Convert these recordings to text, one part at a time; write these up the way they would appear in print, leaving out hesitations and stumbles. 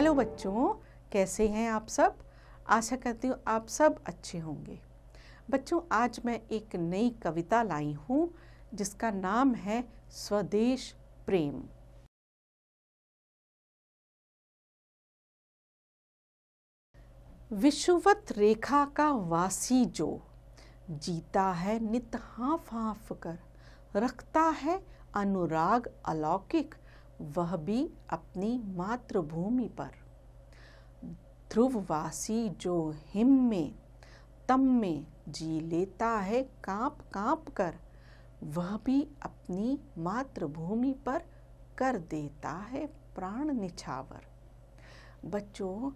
Hello बच्चों, कैसे हैं आप सब। आशा करती हूँ आप सब अच्छे होंगे। बच्चों, आज मैं एक नई कविता लाई हूँ जिसका नाम है स्वदेश प्रेम। विषुवत रेखा का वासी जो जीता है नित हाँफ हाँफ कर, रखता है अनुराग अलौकिक, वह भी अपनी मातृभूमि पर। ध्रुववासी जो हिम में तम में जी लेता है कांप कांप कर, वह भी अपनी मातृभूमि पर कर देता है प्राण निछावर। बच्चों,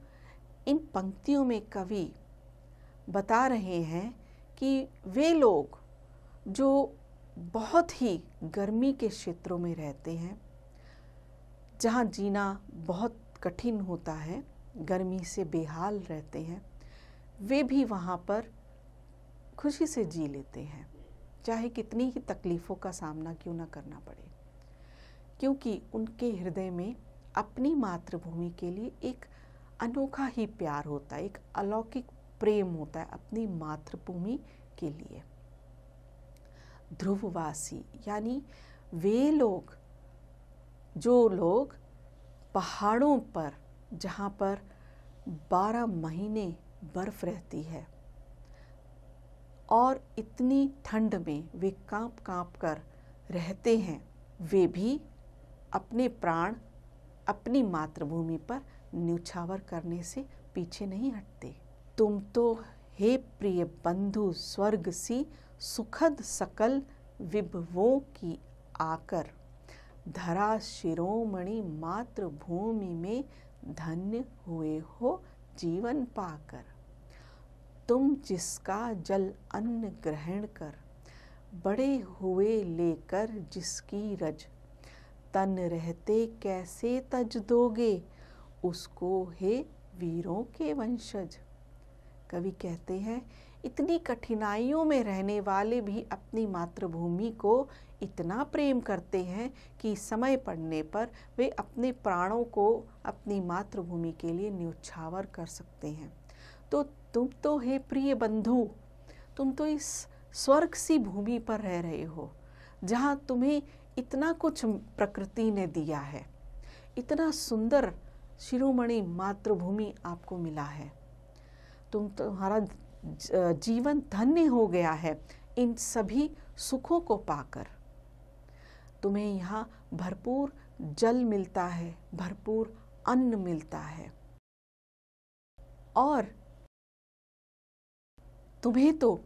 इन पंक्तियों में कवि बता रहे हैं कि वे लोग जो बहुत ही गर्मी के क्षेत्रों में रहते हैं, जहाँ जीना बहुत कठिन होता है, गर्मी से बेहाल रहते हैं, वे भी वहाँ पर खुशी से जी लेते हैं, चाहे कितनी ही तकलीफ़ों का सामना क्यों ना करना पड़े, क्योंकि उनके हृदय में अपनी मातृभूमि के लिए एक अनोखा ही प्यार होता है, एक अलौकिक प्रेम होता है अपनी मातृभूमि के लिए। ध्रुववासी यानी वे लोग जो लोग पहाड़ों पर, जहाँ पर 12 महीने बर्फ रहती है और इतनी ठंड में वे कांप कांप कर रहते हैं, वे भी अपने प्राण अपनी मातृभूमि पर न्यौछावर करने से पीछे नहीं हटते। तुम तो हे प्रिय बंधु स्वर्ग सी सुखद सकल विभवों की आकर, धरा शिरोमणि मातृभूमि में धन्य हुए हो जीवन पाकर। तुम जिसका जल अन्न ग्रहण कर, बड़े हुए लेकर जिसकी रज, तन रहते कैसे तज दोगे उसको हे वीरों के वंशज। कवि कहते हैं, इतनी कठिनाइयों में रहने वाले भी अपनी मातृभूमि को इतना प्रेम करते हैं कि समय पड़ने पर वे अपने प्राणों को अपनी मातृभूमि के लिए न्यौछावर कर सकते हैं। तो तुम तो हे प्रिय बंधु, तुम तो इस स्वर्ग सी भूमि पर रह रहे हो, जहाँ तुम्हें इतना कुछ प्रकृति ने दिया है, इतना सुंदर शिरोमणि मातृभूमि आपको मिला है। तुम्हारा जीवन धन्य हो गया है इन सभी सुखों को पाकर। तुम्हें यहाँ भरपूर जल मिलता है, भरपूर अन्न मिलता है, और तुम्हें तो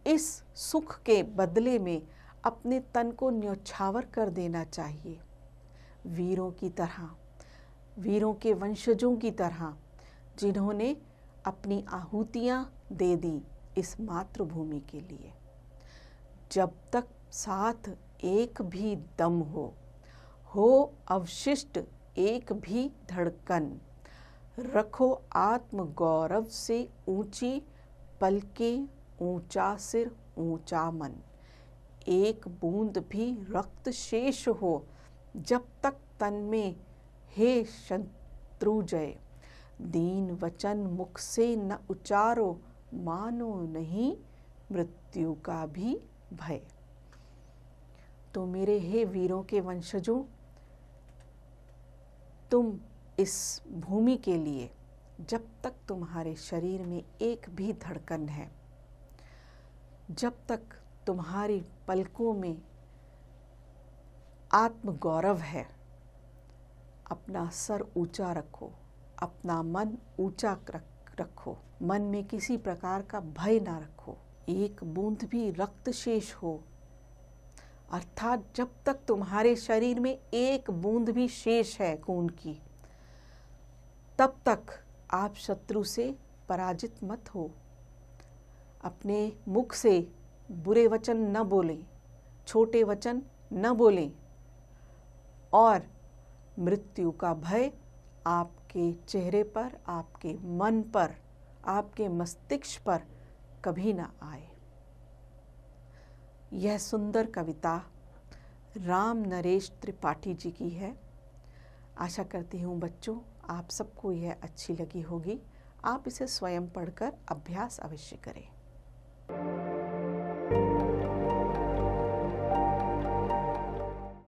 इस सुख के बदले में अपने तन को न्यौछावर कर देना चाहिए, वीरों की तरह, वीरों के वंशजों की तरह, जिन्होंने अपनी आहुतियाँ दे दी इस मातृभूमि के लिए। जब तक साथ एक भी दम हो अवशिष्ट एक भी धड़कन, रखो आत्म गौरव से ऊंची पलकें, ऊंचा सिर ऊंचा मन। एक बूंद भी रक्त शेष हो जब तक तन में, हे शत्रुंजय, दीन वचन मुख से न उचारो, मानो नहीं मृत्यु का भी भय। तो मेरे हे वीरों के वंशजों, तुम इस भूमि के लिए जब तक तुम्हारे शरीर में एक भी धड़कन है, जब तक तुम्हारी पलकों में आत्मगौरव है, अपना सर ऊंचा रखो, अपना मन ऊंचा रखो, मन में किसी प्रकार का भय ना रखो। एक बूंद भी रक्त शेष हो, अर्थात जब तक तुम्हारे शरीर में एक बूंद भी शेष है खून की, तब तक आप शत्रु से पराजित मत हो। अपने मुख से बुरे वचन न बोलें, छोटे वचन न बोलें, और मृत्यु का भय आपके चेहरे पर, आपके मन पर, आपके मस्तिष्क पर कभी ना आए। यह सुंदर कविता राम नरेश त्रिपाठी जी की है। आशा करती हूँ बच्चों आप सबको यह अच्छी लगी होगी। आप इसे स्वयं पढ़कर अभ्यास अवश्य करें।